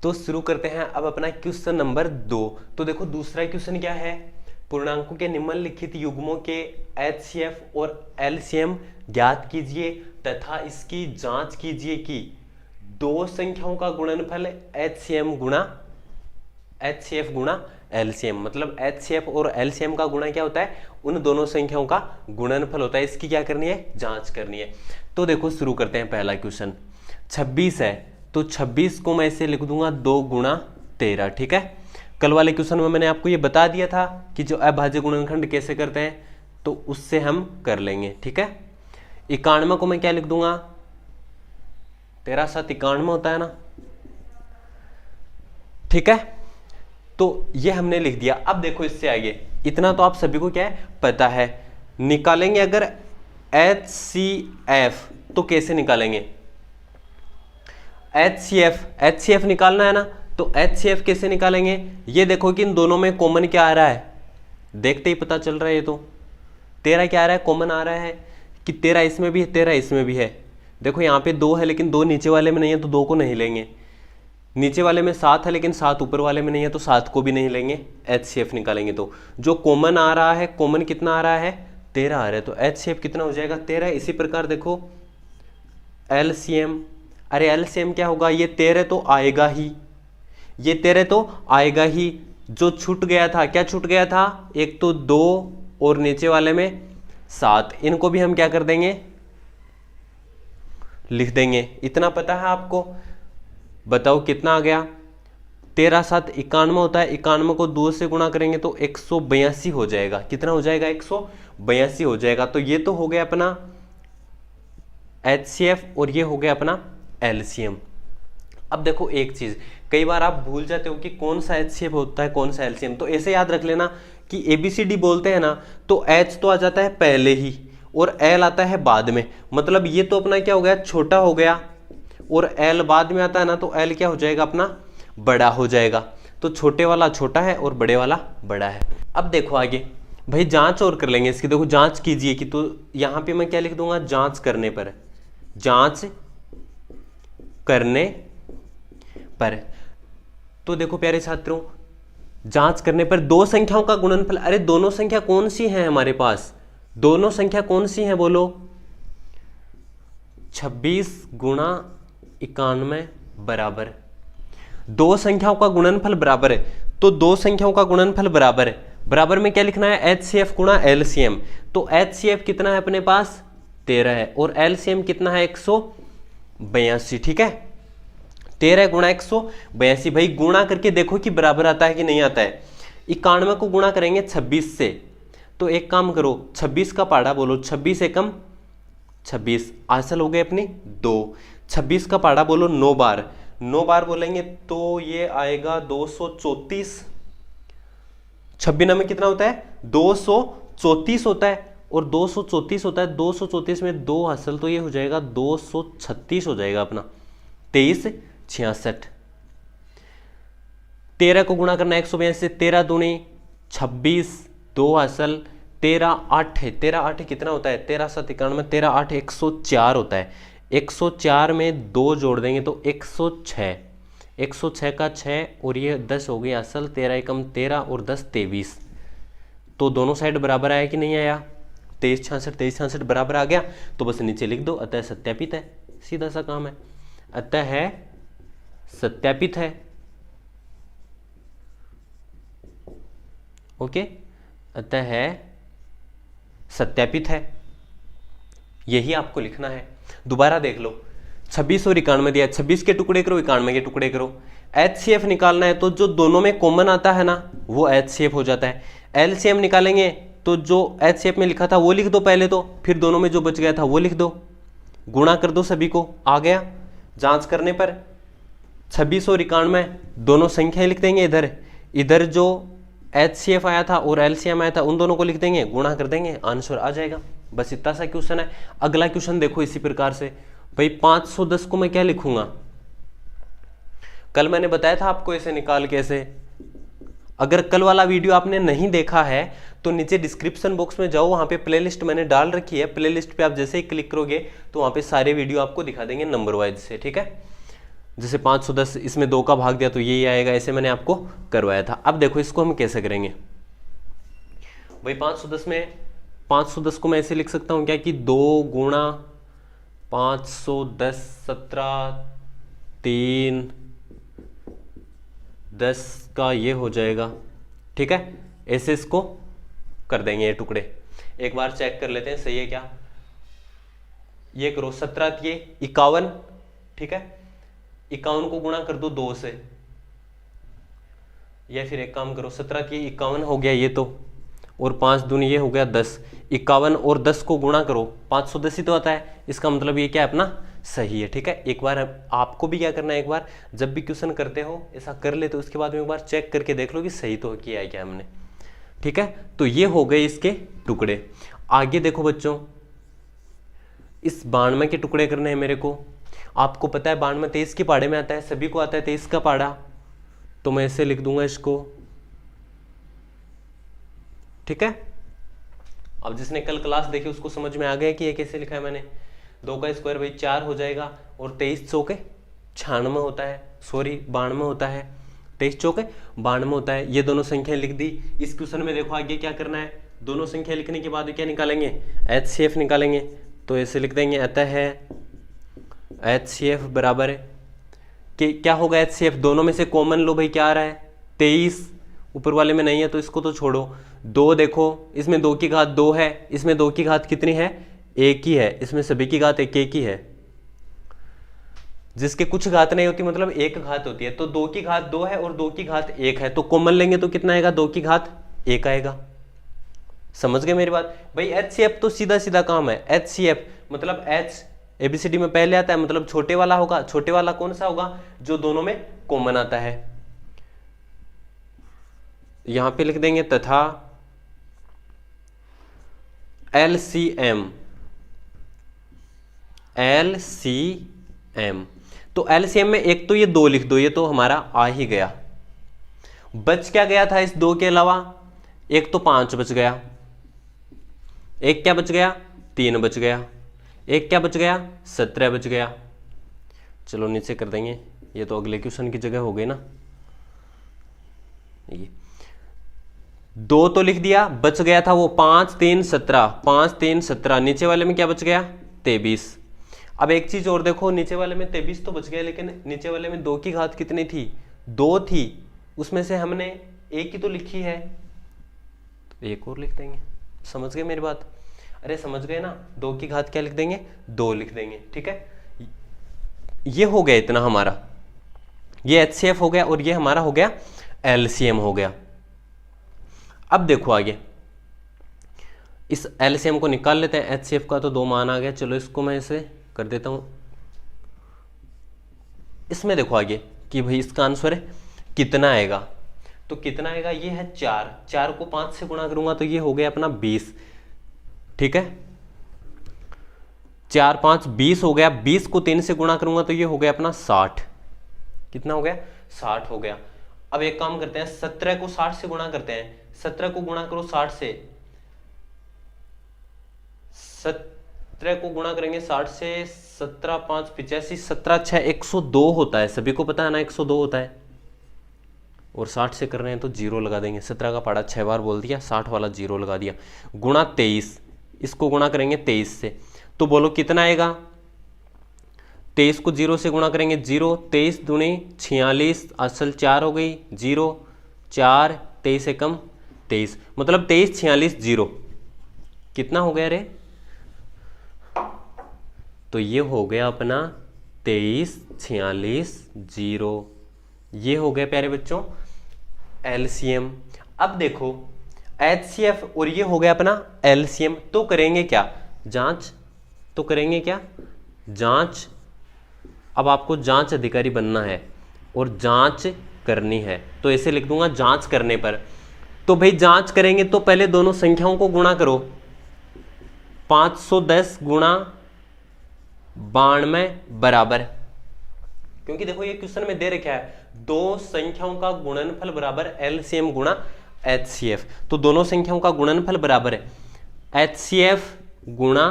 तो शुरू करते हैं अब अपना क्वेश्चन नंबर 2। तो देखो दूसरा क्वेश्चन क्या है, पूर्णांकों के निम्नलिखित युग्मों के HCF और LCM ज्ञात कीजिए तथा इसकी जांच कीजिए कि दो संख्याओं का गुणनफल HCF गुणा LCM, मतलब HCF और LCM का गुणा क्या होता है, उन दोनों संख्याओं का गुणनफल होता है। इसकी क्या करनी है, जांच करनी है। तो देखो शुरू करते हैं। पहला क्वेश्चन 26 है, तो 26 को मैं ऐसे लिख दूंगा 2 गुणा 13, ठीक है। कल वाले क्वेश्चन में मैंने आपको ये बता दिया था कि जो अभाज्य गुणनखंड कैसे करते हैं, तो उससे हम कर लेंगे, ठीक है। 91 को मैं क्या लिख दूंगा, 13 7 91 होता है ना, ठीक है। तो ये हमने लिख दिया। अब देखो इससे आगे इतना तो आप सभी को क्या है, पता है। निकालेंगे अगर HCF तो कैसे निकालेंगे, HCF निकालना है ना, तो HCF कैसे निकालेंगे, ये देखो कि इन दोनों में कॉमन क्या आ रहा है, देखते ही पता चल रहा है। ये तो 13 क्या आ रहा है, कॉमन आ रहा है कि 13 इसमें भी है 13 इसमें भी है। देखो यहाँ पे 2 है लेकिन 2 नीचे वाले में नहीं है, तो 2 को नहीं लेंगे। नीचे वाले में 7 है लेकिन 7 ऊपर वाले में नहीं है, तो 7 को भी नहीं लेंगे। HCF निकालेंगे तो जो कॉमन आ रहा है, कॉमन कितना आ रहा है, 13 आ रहा है, तो HCF कितना हो जाएगा, 13। इसी प्रकार देखो LCM, अरे LCM क्या होगा, ये 13 तो आएगा ही, ये 13 तो आएगा ही। जो छूट गया था, क्या छूट गया था, एक तो 2 और नीचे वाले में 7, इनको भी हम क्या कर देंगे, लिख देंगे। इतना पता है आपको, बताओ कितना आ गया, 13 7 91 होता है। 91 को 2 से गुणा करेंगे तो 182 हो जाएगा। कितना हो जाएगा, 182 हो जाएगा। तो ये तो हो गया अपना HCF और ये हो गया अपना LCM। अब देखो एक चीज, कई बार आप भूल जाते हो कि कौन सा HCF होता है कौन सा LCM। तो ऐसे याद रख लेना कि ABCD बोलते हैं ना, तो H तो आ जाता है पहले ही और L आता है बाद में। मतलब ये तो अपना क्या हो गया, छोटा हो गया, और L बाद में आता है ना, तो L क्या हो जाएगा, अपना बड़ा हो जाएगा। तो छोटे वाला छोटा है और बड़े वाला बड़ा है। अब देखो आगे भाई जांच और कर लेंगे इसकी। देखो जांच कीजिए कि, तो यहां पे मैं क्या लिख दूंगा, जांच करने पर, जांच करने पर। तो देखो प्यारे छात्रों, जांच करने पर दो संख्याओं का गुणनफल, अरे दोनों संख्या कौन सी है हमारे पास, दोनों संख्या कौन सी है बोलो, 26 गुणा 91 बराबर, दो संख्याओं का गुणनफल बराबर है। तो दो संख्याओं का गुणनफल बराबर है, बराबर में क्या लिखना है, HCF गुणा LCM। तो HCF कितना है अपने पास, 13 है, और LCM कितना है, 182, ठीक है। 13 गुणा 182, भाई गुणा करके देखो कि बराबर आता है कि नहीं आता है। 91 को गुणा करेंगे 26 से, तो एक काम करो 26 का पाड़ा बोलो, 26 एकम 26, आंसर हो गए अपनी 2। 26 का पाड़ा बोलो 9 बार, 9 बार बोलेंगे तो ये आएगा 234। 26 में कितना होता है, 234 होता है, और 234 होता है, 234 में 2 हासिल, तो ये हो जाएगा 236 हो जाएगा अपना, 23 66। 13 को गुणा करना 182 से, 13 दूनी 26, 2 हासिल, 13 8 है, 13 8 कितना होता है, 13 7 91, 13 8 104 होता है। 104 में 2 जोड़ देंगे तो 106, 106 का 6 और ये 10 हो गई असल, 13 एकम 13 और 10 23। तो दोनों साइड बराबर आया कि नहीं आया, 23 66 23 66 बराबर आ गया। तो बस नीचे लिख दो, अतः सत्यापित है, सीधा सा काम है, अतः है सत्यापित है। ओके, अतः है सत्यापित है, यही आपको लिखना है। दोबारा देख लो, 26 और 91 दिया, 26 के टुकड़े करो 91 के टुकड़े करो। HCF निकालना है तो जो दोनों में कॉमन आता है ना वो HCF हो जाता है। LCM निकालेंगे तो जो HCF में लिखा था वो लिख दो पहले, तो फिर दोनों में जो बच गया था वो लिख दो, गुणा कर दो सभी को, आ गया। जांच करने पर 26 और 91 दोनों संख्या लिख देंगे, इधर इधर जो HCF आया था और LCM आया था उन दोनों को लिख देंगे, गुणा कर देंगे, आंसर आ जाएगा। बस इतना सा क्वेश्चन है। अगला क्वेश्चन देखो इसी प्रकार से, भाई 510 को मैं क्या लिखूंगा, कल मैंने बताया था आपको ऐसे निकाल के ऐसे। अगर कल वाला वीडियो आपने नहीं देखा है तो नीचे डिस्क्रिप्शन बॉक्स में जाओ, वहां पे प्लेलिस्ट मैंने डाल रखी है, प्लेलिस्ट पे आप जैसे ही क्लिक करोगे तो वहां पे सारे वीडियो आपको दिखा देंगे नंबर वाइज से, ठीक है। जैसे 510 इसमें 2 का भाग दिया तो यही आएगा, ऐसे मैंने आपको करवाया था। अब देखो इसको हम कैसे करेंगे भाई। 510 को मैं ऐसे लिख सकता हूं क्या कि 2 गुणा 510 17 3 10 का ये हो जाएगा, ठीक है। ऐसे इसको कर देंगे ये टुकड़े। एक बार चेक कर लेते हैं सही है क्या। ये करो 17 ये 51, ठीक है। 51 को गुणा कर दो 2 से, या फिर एक काम करो 17 ये 51 हो गया ये तो, और 5 दूनी ये हो गया 10। 51 और 10 को गुणा करो 510 ही तो आता है, इसका मतलब ये क्या है अपना सही है, ठीक है। एक बार आपको भी क्या करना है, एक बार जब भी क्वेश्चन करते हो ऐसा कर ले तो उसके बाद में एक बार चेक करके देख लो कि सही तो किया है क्या हमने, ठीक है। तो ये हो गए इसके टुकड़े। आगे देखो बच्चों, इस 92 के टुकड़े करने हैं मेरे को। आपको पता है 92 23 के पाड़े में आता है, सभी को आता है 23 का पाड़ा, तो मैं ऐसे लिख दूंगा इसको, ठीक है। अब जिसने कल क्लास देखी उसको समझ में आ गया कि ये कैसे लिखा है मैंने। 2 का स्क्वायर भाई 4 हो जाएगा, और 23 चौके 96 होता है, सॉरी 92 होता है, 23 चौके 92 होता है। ये दोनों संख्याएं लिख दी। इस क्वेश्चन में देखो आगे क्या करना है, दोनों संख्या लिखने के बाद क्या निकालेंगे, HCF निकालेंगे। तो ऐसे लिख देंगे, अतः है HCF बराबर है कि क्या होगा HCF, दोनों में से कॉमन लो भाई, क्या आ रहा है 23, ऊपर वाले में नहीं है तो इसको तो छोड़ो। 2 देखो, इसमें 2 की घात 2 है, इसमें 2 की घात कितनी है 1 ही है, इसमें सभी की घात 1 ही है। जिसके कुछ घात नहीं होती मतलब 1 घात होती है, तो 2 की घात 2 है और 2 की घात 1 है, तो कॉमन लेंगे तो कितना आएगा 2 की घात 1 आएगा। समझ गए मेरी बात भाई। HCF तो सीधा सीधा काम है। HCF मतलब H ABCD में पहले आता है, मतलब छोटे वाला होगा। छोटे वाला कौन सा होगा, जो दोनों में कॉमन आता है। यहां पे लिख देंगे तथा LCM। तो LCM में एक तो ये 2 लिख दो, ये तो हमारा आ ही गया। बच क्या गया था इस 2 के अलावा, एक तो 5 बच गया, एक क्या बच गया 3 बच गया, एक क्या बच गया 17 बच गया। चलो नीचे कर देंगे, ये तो अगले क्वेश्चन की जगह हो गई ना। ये 2 तो लिख दिया, बच गया था वो 5 3 17, 5 3 17। नीचे वाले में क्या बच गया 23। अब एक चीज और देखो, नीचे वाले में 23 तो बच गया, लेकिन नीचे वाले में 2 की घात कितनी थी 2 थी, उसमें से हमने 1 ही तो लिखी है, तो एक और लिख देंगे। समझ गए मेरी बात, अरे समझ गए ना। 2 की घात क्या लिख देंगे 2 लिख देंगे, ठीक है। ये हो गया इतना हमारा, ये HCF हो गया और ये हमारा हो गया LCM हो गया। अब देखो आगे, इस LCM को निकाल लेते हैं। HCF का तो 2 मान आ गया, चलो इसको मैं इसे कर देता हूं। इसमें देखो आगे कि भाई इसका आंसर है कितना आएगा, तो कितना आएगा, ये है 4। 4 को 5 से गुणा करूंगा तो ये हो गया अपना 20, ठीक है। 4 5 20 हो गया। 20 को 3 से गुणा करूंगा तो ये हो गया अपना 60। कितना हो गया 60 हो गया। अब एक काम करते हैं, 17 को 60 से गुणा करते हैं। 17 को गुणा करो 60 से, 17 को गुणा करेंगे 60 से, 17 5 85, 17 6 102 होता है, सभी को पता है ना 102 होता है। और 60 से कर रहे हैं तो 0 लगा देंगे। 17 का पाड़ा 6 बार बोल दिया, 60 वाला 0 लगा दिया। गुणा 23, इसको गुणा करेंगे 23 से, तो बोलो कितना आएगा। 23 को 0 से गुणा करेंगे 0, 23 दूनी 46, असल 4 हो गई 0, 4 23 से कम 23, मतलब 23 46 0। कितना हो गया रे, तो ये हो गया अपना 23 46 0। ये हो गया प्यारे बच्चों LCM। अब देखो HCF और ये हो गया अपना LCM, तो करेंगे क्या जांच, तो करेंगे क्या जांच। अब आपको जांच अधिकारी बनना है और जांच करनी है, तो ऐसे लिख दूंगा जांच करने पर। तो भाई जांच करेंगे तो पहले दोनों संख्याओं को गुणा करो, 510 गुणा 92 बराबर, क्योंकि देखो ये क्वेश्चन में दे रखा है दो संख्याओं का गुणनफल बराबर LCM गुणा HCF, तो दोनों संख्याओं का गुणनफल बराबर है HCF गुणा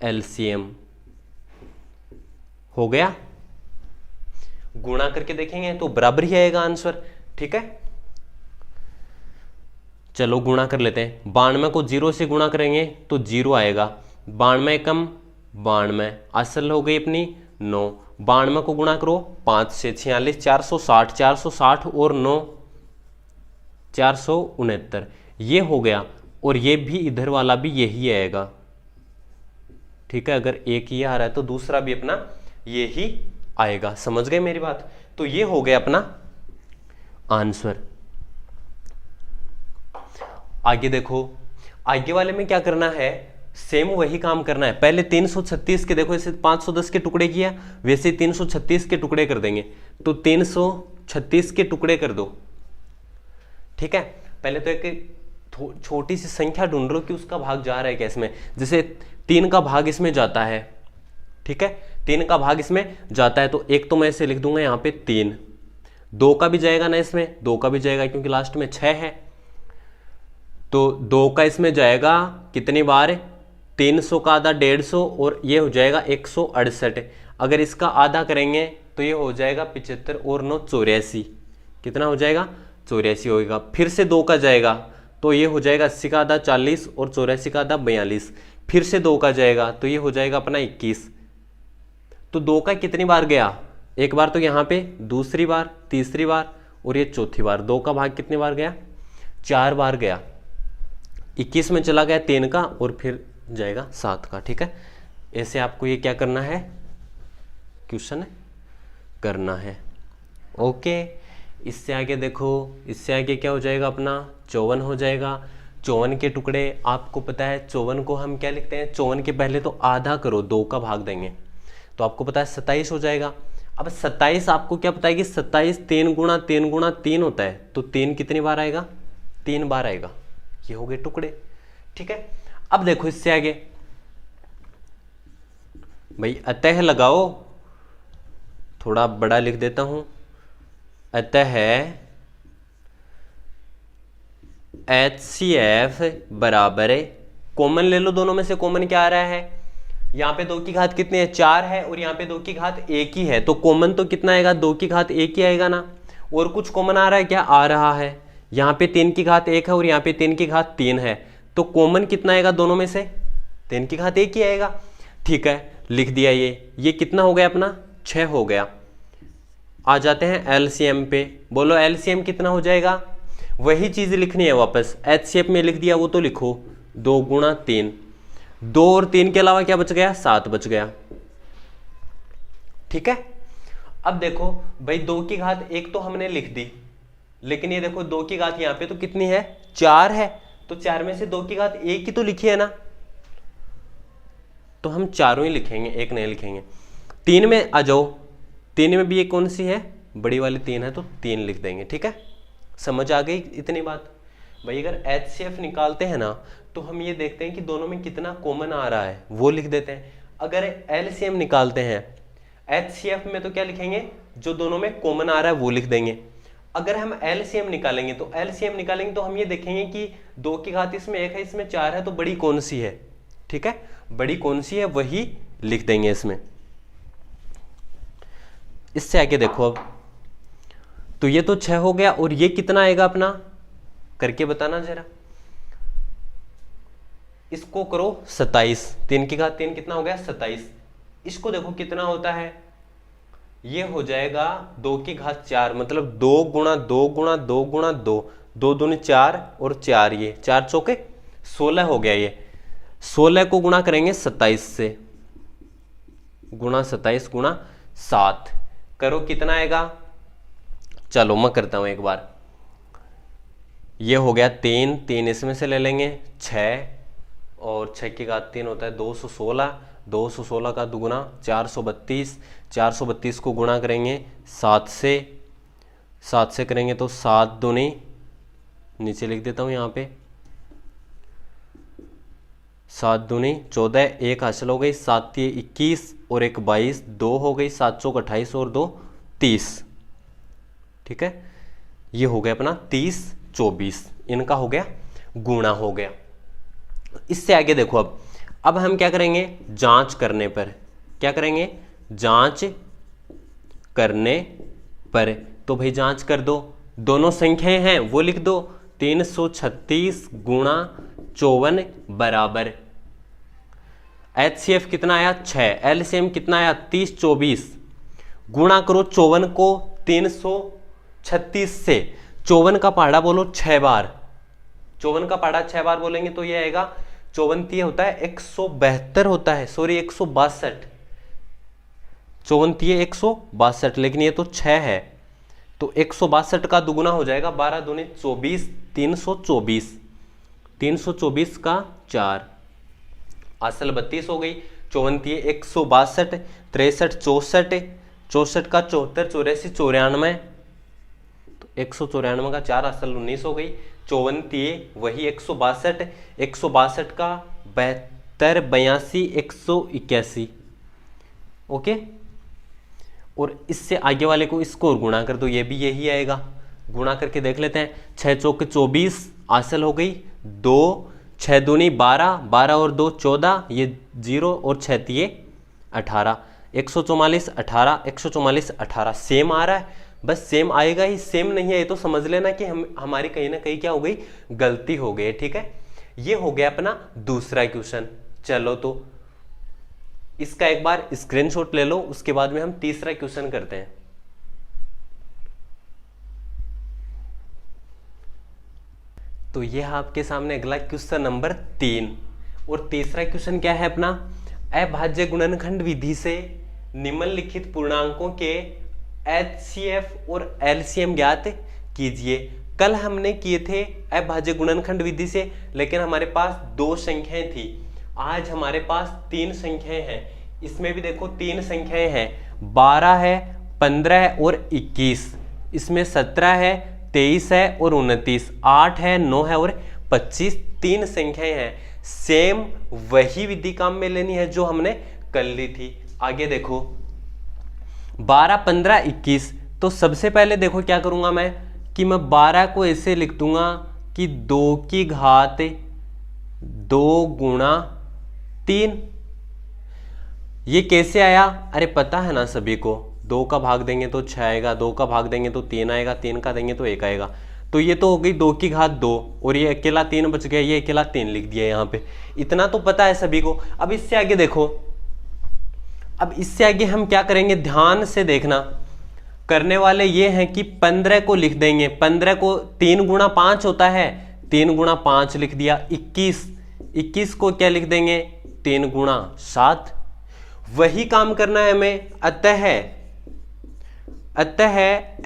LCM। हो गया। गुणा करके देखेंगे तो बराबर ही आएगा आंसर। ठीक है, चलो गुणा कर लेते हैं। 92 को 0 से गुणा करेंगे तो 0 आएगा। 92 एकम 92, असल हो गई अपनी 9। 92 को गुणा करो 5 से, 46, 460, 460 और 9 469, ये हो गया। और ये भी इधर वाला भी यही आएगा। ठीक है, अगर एक ये आ रहा है तो दूसरा भी अपना ये ही आएगा। समझ गए मेरी बात? तो ये हो गया अपना आंसर। आगे देखो, आगे वाले में क्या करना है, सेम वही काम करना है। पहले 336 के देखो, ऐसे 510 के टुकड़े किया, वैसे 336 के टुकड़े कर देंगे। तो 336 के टुकड़े कर दो। ठीक है, पहले तो एक छोटी सी संख्या ढूंढ लो कि उसका भाग जा रहा है क्या इसमें। जैसे 3 का भाग इसमें जाता है। ठीक है, 3 का भाग इसमें जाता है, तो एक तो मैं ऐसे लिख दूंगा यहाँ पे 3। 2 का भी जाएगा ना इसमें, 2 का भी जाएगा क्योंकि लास्ट में 6 है। तो 2 का इसमें जाएगा कितनी बार, 300 का आधा 150, और ये हो जाएगा 168। अगर इसका आधा करेंगे तो ये हो जाएगा 75 और 9 84। कितना हो जाएगा, 84 होगा। फिर से 2 का जाएगा तो ये हो जाएगा 80 का आधा 40 और 84 का आधा 42। फिर से 2 का जाएगा तो ये हो जाएगा अपना 21। तो 2 का कितनी बार गया, एक बार तो यहाँ पे, दूसरी बार, तीसरी बार और ये चौथी बार। 2 का भाग कितनी बार गया, 4 बार गया। 21 में चला गया 3 का और फिर जाएगा 7 का। ठीक है, ऐसे आपको ये क्या करना है, क्वेश्चन करना है। ओके, इससे आगे देखो, इससे आगे क्या हो जाएगा अपना 54 हो जाएगा। 54 के टुकड़े आपको पता है, 54 को हम क्या लिखते हैं, 54 के पहले तो आधा करो, 2 का भाग देंगे तो आपको पता है 27 हो जाएगा। अब 27 आपको क्या पता है कि 27 3 गुणा 3 गुणा 3 होता है, तो 3 कितनी बार आएगा, 3 बार आएगा। ये हो गए टुकड़े। ठीक है, अब देखो इससे आगे भाई अतः लगाओ, थोड़ा बड़ा लिख देता हूं। अतः HCF बराबर है, कॉमन ले लो, दोनों में से कॉमन क्या आ रहा है, यहाँ पे 2 की घात कितनी है, 4 है, और यहाँ पे 2 की घात 1 ही है। तो कॉमन तो कितना आएगा, 2 की घात 1 ही आएगा ना। और कुछ कॉमन आ रहा है क्या, आ रहा है। यहाँ पे 3 की घात 1 है और यहाँ पे 3 की घात 3 है। तो कॉमन कितना आएगा दोनों में से, 3 की घात 1 ही आएगा। ठीक है, लिख दिया। ये कितना हो गया अपना, 6 हो गया। आ जाते हैं एलसीएम पे। बोलो एलसीएम कितना हो जाएगा, वही चीज लिखनी है वापस। HCF में लिख दिया वो तो लिखो, 2 गुणा 3। 2 और 3 के अलावा क्या बच गया, 7 बच गया। ठीक है, अब देखो भाई 2 की घात 1 तो हमने लिख दी, लेकिन ये देखो 2 की घात यहाँ पे तो कितनी है, 4 है। तो 4 में से 2 की घात 1 ही तो लिखी है ना, तो हम चारों ही लिखेंगे, एक नहीं लिखेंगे। 3 में आ जाओ, 3 में भी एक कौन सी है, बड़ी वाली 3 है, तो 3 लिख देंगे। ठीक है, समझ आ गई इतनी बात। भाई अगर HCF निकालते हैं ना तो हम ये देखते हैं कि दोनों में कितना कॉमन आ रहा है, वो लिख देते हैं। अगर LCM निकालते हैं HCF में तो क्या लिखेंगे, जो दोनों में कॉमन आ रहा है वो लिख देंगे। अगर हम LCM निकालेंगे तो हम ये देखेंगे कि 2 की घात इसमें 1 है, इसमें 4 है, तो बड़ी कौन सी है। ठीक है, बड़ी कौन सी है वही लिख देंगे इसमें। इससे आगे देखो, अब तो ये तो 6 हो गया, और ये कितना आएगा अपना, करके बताना जरा। इसको करो 27, 3 की घात 3 कितना हो गया, 27। इसको देखो कितना होता है, ये हो जाएगा 2 की घात 4, मतलब 2 गुणा 2 गुणा 2 गुणा 2, 2 दूनी 4 और 4, ये 4 चौके 16 हो गया। ये 16 को गुणा करेंगे 27 से, गुणा 27 गुणा 7 करो, कितना आएगा। चलो मैं करता हूं एक बार। ये हो गया 3, 3 इसमें से ले लेंगे 6, और 6 की घात 3 होता है 216, 216 का दुगुना 432, 432 को गुणा करेंगे 7 से, 7 से करेंगे तो 7 दूनी, नीचे लिख देता हूं यहाँ पे, 7 दूनी 14, 1 हासिल हो गई, 7 3 21 और 1 22, 2 हो गई, 7 चौक 28 और 2 30। ठीक है, ये हो गया अपना 30 24, इनका हो गया गुणा हो गया। इससे आगे देखो, अब हम क्या करेंगे, जांच करने पर क्या करेंगे, जांच करने पर। तो भाई जांच कर दो, दोनों संख्याएं हैं वो लिख दो, 336 गुणा 54 बराबर HCF कितना आया 6, LCM कितना आया 30 24, गुणा करो 54 को 336 से, 54 का पहाड़ा बोलो 6 बार, 54 का पहाड़ा 6 बार बोलेंगे तो ये आएगा 54 होता है 172 होता है, सॉरी 162, 54 162, लेकिन ये तो 6 है तो 162 का दुगुना हो जाएगा, 12 दूनी 24, 324, 324 का 4, असल 32 हो गई, 54 162, 63 64, 64 का 74 84 94, तो 194 का 4 असल 19 हो गई, 54 वही 162, 162 का 72 82 181, ओके। और इससे आगे वाले को इसको और गुणा कर दो, ये भी यही आएगा, गुणा करके देख लेते हैं, 6 चौके 24 हासिल हो गई 2, 6 दूनी 12, 12 और 2 14, ये 0 और 6 तिये 18, 144 18, 144 18 सेम आ रहा है, बस सेम आएगा ही, सेम नहीं है तो समझ लेना कि हमारी कहीं ना कहीं क्या हो गई, गलती हो गई, ठीक है। ये हो गया अपना दूसरा क्वेश्चन। चलो तो इसका एक बार स्क्रीनशॉट ले लो, उसके बाद में हम तीसरा क्वेश्चन करते हैं। तो यह आपके सामने अगला क्वेश्चन नंबर 3, और तीसरा क्वेश्चन क्या है अपना, अभाज्य गुणनखंड विधि से निम्नलिखित पूर्णांकों के HCF और LCM ज्ञात कीजिए। कल हमने किए थे अभाज्य गुणनखंड विधि से, लेकिन हमारे पास 2 संख्याएं थी, आज हमारे पास 3 संख्याएं हैं। इसमें भी देखो 3 संख्याएं हैं, 12 है, 15 है और 21, इसमें 17 है, 23 है और 29, 8 है, 9 है और 25, 3 संख्याएं हैं। सेम वही विधि काम में लेनी है जो हमने कल ली थी। आगे देखो 12 15 21, तो सबसे पहले देखो क्या करूंगा मैं कि मैं 12 को ऐसे लिख दूंगा कि 2 की घात 2 गुणा 3। ये कैसे आया, अरे पता है ना सभी को, 2 का भाग देंगे तो 6 आएगा, 2 का भाग देंगे तो 3 आएगा, 3 का देंगे तो 1 आएगा, तो ये तो हो गई 2 की घात 2, और ये अकेला 3 बच गया, ये अकेला 3 लिख दिया यहाँ पे, इतना तो पता है सभी को। अब इससे आगे देखो, अब इससे आगे हम क्या करेंगे, ध्यान से देखना, करने वाले ये हैं कि 15 को लिख देंगे, 15 को 3 गुणा 5 होता है, 3 गुणा 5 लिख दिया, 21 को क्या लिख देंगे, 3 गुणा 7, वही काम करना है हमें। अतः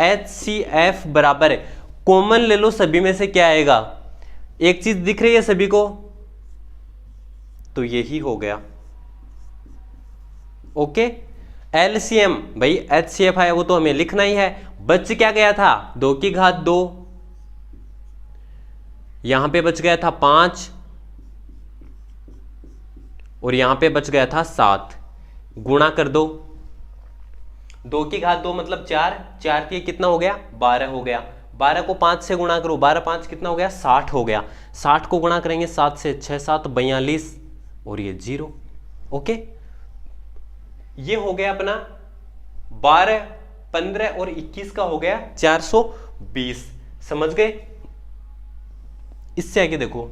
HCF बराबर, कॉमन ले लो सभी में से, क्या आएगा, एक चीज दिख रही है सभी को, तो यही हो गया, ओके। LCM भाई HCF है वो तो हमें लिखना ही है, बच क्या गया था 2 की घात 2, यहां पे बच गया था 5 और यहां पे बच गया था 7, गुणा कर दो, 2 की घात 2 मतलब 4, 4 की कितना हो गया 12 हो गया, 12 को 5 से गुणा करो, 12 5 कितना हो गया 60 हो गया, 60 को गुणा करेंगे 7 से, 6 7 42 और ये 0, ओके। ये हो गया अपना 12 15 और 21 का हो गया 420, समझ गए। इससे आगे देखो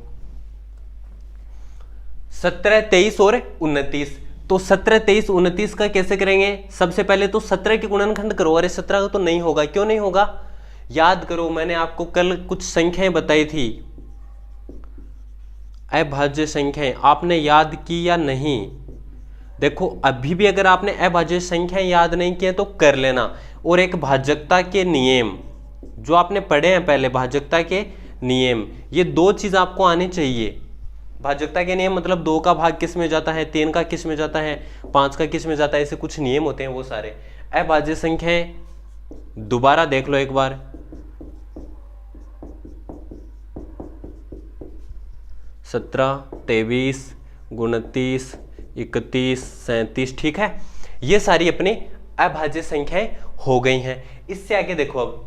17 23 और 29, तो 17 23 29 का कैसे करेंगे, सबसे पहले तो 17 के गुणनखंड करो, अरे 17 का तो नहीं होगा, क्यों नहीं होगा, याद करो मैंने आपको कल कुछ संख्याएं बताई थी, अभाज्य संख्याएं, आपने याद की या नहीं, देखो अभी भी अगर आपने अभाज्य संख्याएं याद नहीं किया तो कर लेना, और एक भाजकता के नियम जो आपने पढ़े हैं पहले, भाजकता के नियम, ये 2 चीज आपको आनी चाहिए। भाजकता के नियम मतलब 2 का भाग किस में जाता है, 3 का किस में जाता है, 5 का किस में जाता है, ऐसे कुछ नियम होते हैं वो सारे। अभाज्य संख्याएं दोबारा देख लो एक बार, 17 23 29 31 37, ठीक है, ये सारी अपनी अभाज्य संख्याएं हो गई हैं। इससे आगे देखो, अब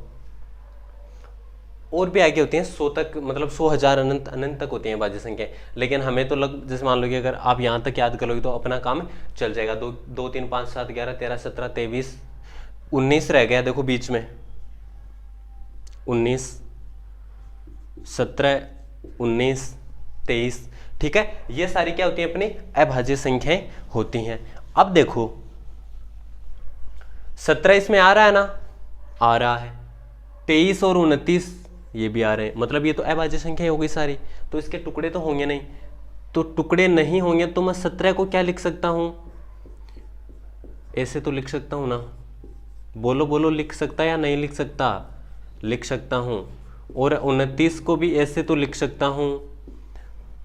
और भी आगे होती हैं 100 तक, मतलब 100,000 अनंत अनंत तक होती हैं अभाज्य संख्याएं, लेकिन हमें तो जैसे मान लो कि अगर आप यहाँ तक याद कर लोगे तो अपना काम चल जाएगा। 2 3 5 7 11 13 17 23 19 रह गया देखो बीच में, 19, 17, 19, 23, ठीक है। ये सारी क्या होती है अपनी अभाज्य संख्याएं होती हैं। अब देखो 17 इसमें आ रहा है ना, आ रहा है, 23 और 29 ये भी आ रहे हैं, मतलब ये तो अभाज्य संख्या होगी सारी, तो इसके टुकड़े तो होंगे नहीं, तो टुकड़े नहीं होंगे तो मैं 17 को क्या लिख सकता हूं, ऐसे तो लिख सकता हूं ना, बोलो बोलो, लिख सकता या नहीं लिख सकता, लिख सकता हूं। और 29 को भी ऐसे तो लिख सकता हूं।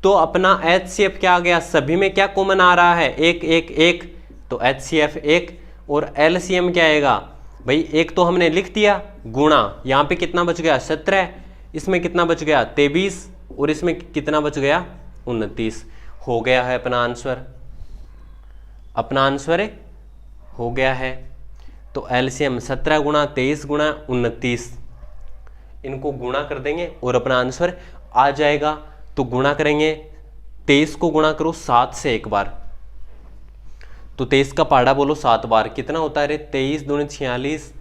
तो अपना HCF क्या आ गया, सभी में क्या कॉमन आ रहा है, 1 1 1, तो HCF 1, और LCM क्या आएगा भाई, एक तो हमने लिख दिया गुणा, यहां पे कितना बच गया 17, इसमें कितना बच गया 23, और इसमें कितना बच गया 29, हो गया है अपना आंसर, अपना आंसर हो गया है। तो LCM 17 गुणा 23 गुणा 29, इनको गुणा कर देंगे और अपना आंसर आ जाएगा। तो गुणा करेंगे, 23 को गुणा करो 7 से एक बार, तो 23 का पहाड़ा बोलो 7 बार, कितना होता है रे, 23 दूनी 46,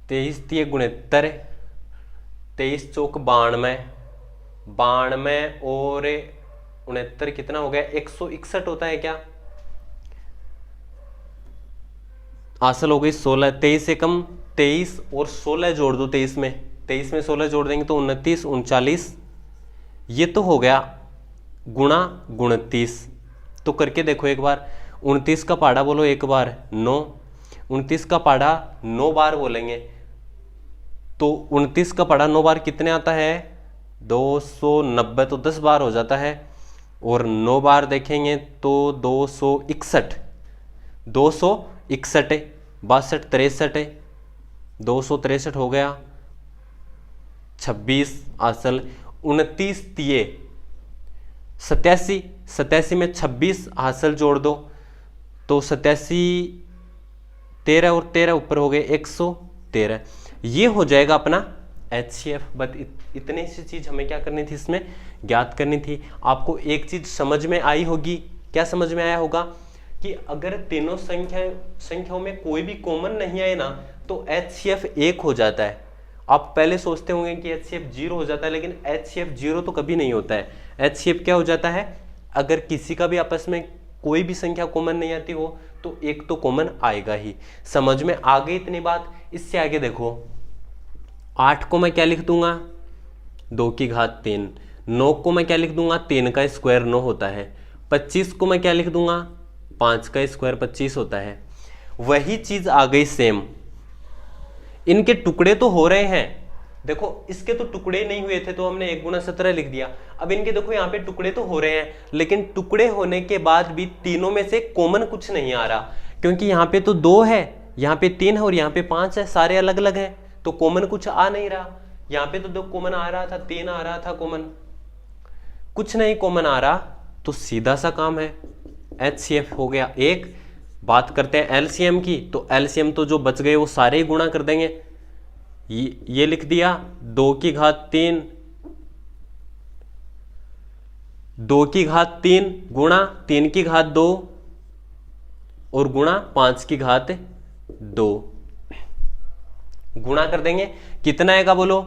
23 3 69, 23 चौक 92, 92 और 69 कितना हो गया 161 होता है क्या, हासिल हो गई 16, 23 से कम 23 और 16 जोड़ दो 23 में, 23 में 16 जोड़ देंगे तो 29 39, ये तो हो गया गुणा 29। तो करके देखो एक बार, 29 का पहाड़ा बोलो एक बार 9, 29 का पहाड़ा 9 बार बोलेंगे, तो 29 का पहाड़ा 9 बार कितने आता है 290, तो 10 बार हो जाता है, और 9 बार देखेंगे तो 261, 261, 62 63, 263 हो गया, 26 असल, 29 तिये 87, 87 में 26 हासिल जोड़ दो, तो 87 13 और 13 ऊपर हो गए 113, ये हो जाएगा अपना HCF। बट इतनी सी चीज हमें क्या करनी थी, इसमें ज्ञात करनी थी। आपको एक चीज समझ में आई होगी, क्या समझ में आया होगा कि अगर तीनों संख्याओं में कोई भी कॉमन नहीं आए ना तो HCF 1 हो जाता है। आप पहले सोचते होंगे कि HCF 0 हो जाता है, लेकिन HCF 0 तो कभी नहीं होता है। HCF क्या हो जाता है, अगर किसी का भी आपस में कोई भी संख्या कॉमन नहीं आती हो तो एक तो कॉमन आएगा ही। समझ में आ गई इतनी बात। इससे आगे देखो, 8 को मैं क्या लिख दूंगा 2 की घात 3, 9 को मैं क्या लिख दूंगा 3 का स्क्वायर 9 होता है, 25 को मैं क्या लिख दूंगा 5 का स्क्वायर 25 होता है। वही चीज आ गई सेम, इनके टुकड़े तो हो रहे हैं, देखो इसके तो टुकड़े नहीं हुए थे तो हमने 1 गुणा 17 लिख दिया। अब इनके देखो यहाँ पे टुकड़े तो हो रहे हैं, लेकिन टुकड़े होने के बाद भी तीनों में से कॉमन कुछ नहीं आ रहा, क्योंकि यहाँ पे तो 2 है, यहाँ पे 3 है और यहाँ पे 5 है, सारे अलग अलग हैं, तो कॉमन कुछ आ नहीं रहा। यहाँ पे तो 2 कॉमन आ रहा था, 3 आ रहा था कॉमन, कुछ नहीं कॉमन आ रहा, तो सीधा सा काम है HCF हो गया 1। बात करते हैं LCM की, तो LCM तो जो बच गए वो सारे ही गुणा कर देंगे। ये लिख दिया 2 की घात 3, 2 की घात 3 गुणा 3 की घात 2 और गुणा 5 की घात 2, गुणा कर देंगे, कितना आएगा बोलो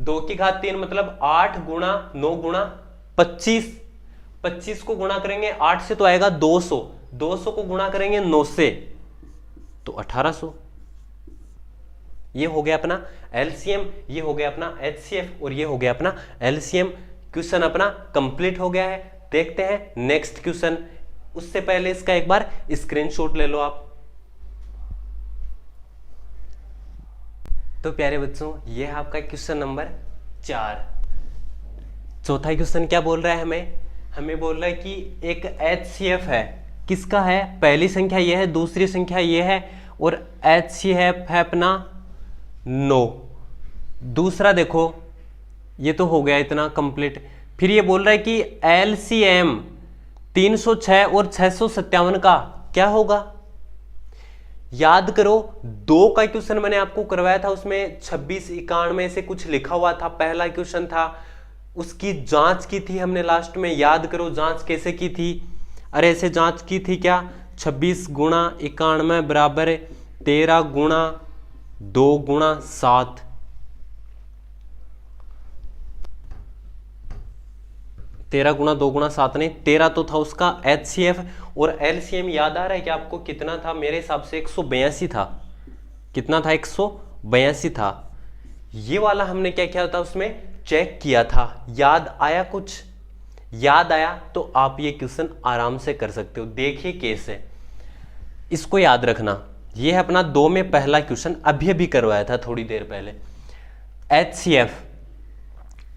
2 की घात 3 मतलब 8 गुणा 9 गुणा 25, 25 को गुणा करेंगे 8 से तो आएगा 200, 200 को गुणा करेंगे 9 से तो 1800। ये हो गया अपना LCM, ये हो गया अपना HCF और ये हो गया अपना LCM। क्वेश्चन अपना कंप्लीट हो गया है। देखते हैं नेक्स्ट क्वेश्चन, उससे पहले इसका एक बार स्क्रीनशॉट ले लो आप। तो प्यारे बच्चों, ये है आपका क्वेश्चन नंबर 4। चौथा क्वेश्चन क्या बोल रहा है हमें बोल रहा है कि एक HCF है, किसका है, पहली संख्या ये है, दूसरी संख्या ये है, और HCF है अपना 9। दूसरा देखो, ये तो हो गया इतना कंप्लीट। फिर ये बोल रहा है कि LCM 306 और 657 का क्या होगा। याद करो 2 का क्वेश्चन मैंने आपको करवाया था, उसमें 26 91 से कुछ लिखा हुआ था, पहला क्वेश्चन था, उसकी जांच की थी हमने लास्ट में। याद करो जांच कैसे की थी, अरे ऐसे जांच की थी क्या, 26 गुणा 91 बराबर 13 गुणा 2 गुणा 7, 13 गुणा 2 गुणा 7 नहीं, 13 तो था उसका HCF, और LCM याद आ रहा है कि आपको कितना था? मेरे हिसाब से 182 था। कितना था? 182 था। ये वाला हमने क्या किया था? उसमें चेक किया था। याद आया? कुछ याद आया तो आप ये क्वेश्चन आराम से कर सकते हो। देखिए कैसे, इसको याद रखना। ये है अपना 2 में पहला क्वेश्चन, अभी करवाया था थोड़ी देर पहले। HCF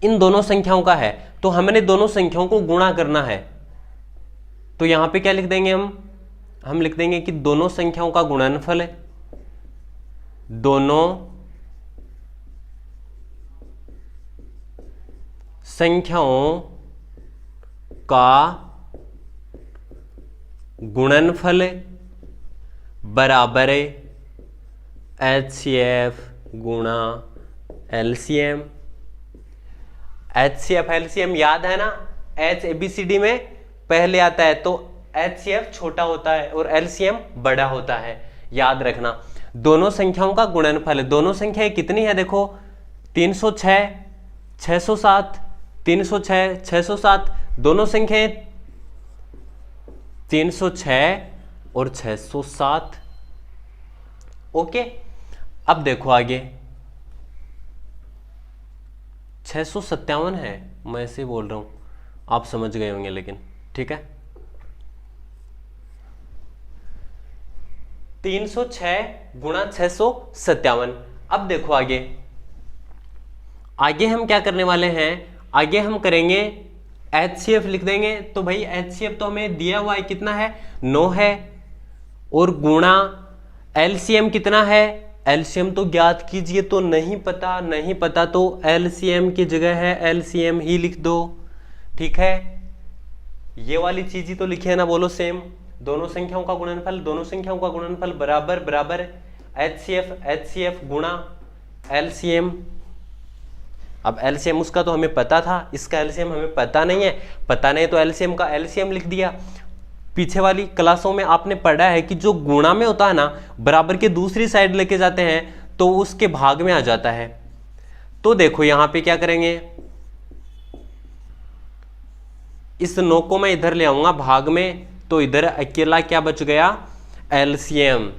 इन दोनों संख्याओं का है, तो हमने दोनों संख्याओं को गुणा करना है। तो यहां पे क्या लिख देंगे? हम लिख देंगे कि दोनों संख्याओं का गुणनफल है, दोनों संख्याओं का गुणनफल बराबर है HCF गुणा LCM। HCF LCM याद है ना? H ABCD में पहले आता है, तो HCF छोटा होता है और LCM बड़ा होता है। याद रखना, दोनों संख्याओं का गुणनफल। दोनों संख्याएं कितनी है? देखो 306 607, 306 607, दोनों संख्याएं 306 और 607। ओके, अब देखो आगे 657 है, मैं ऐसे ही बोल रहा हूं, आप समझ गए होंगे लेकिन ठीक है। 306 गुणा 657। अब देखो आगे हम क्या करने वाले हैं? आगे हम करेंगे HCF लिख देंगे। तो भाई HCF तो हमें दिया हुआ है, कितना है? 9 है, और गुणा LCM कितना है? LCM तो ज्ञात कीजिए। तो नहीं पता तो LCM की जगह है LCM ही लिख दो। ठीक है, ये वाली चीज ही तो लिखी है ना, बोलो सेम। दोनों संख्याओं का गुणनफल बराबर HCF गुणा LCM। अब LCM उसका तो हमें पता था, इसका LCM हमें पता नहीं है, तो LCM का LCM लिख दिया। पीछे वाली क्लासों में आपने पढ़ा है कि जो गुणा में होता है ना, बराबर के दूसरी साइड लेके जाते हैं तो उसके भाग में आ जाता है। तो देखो यहां पे क्या करेंगे, इस 9 को मैं इधर ले आऊंगा भाग में, तो इधर अकेला क्या बच गया? LCM।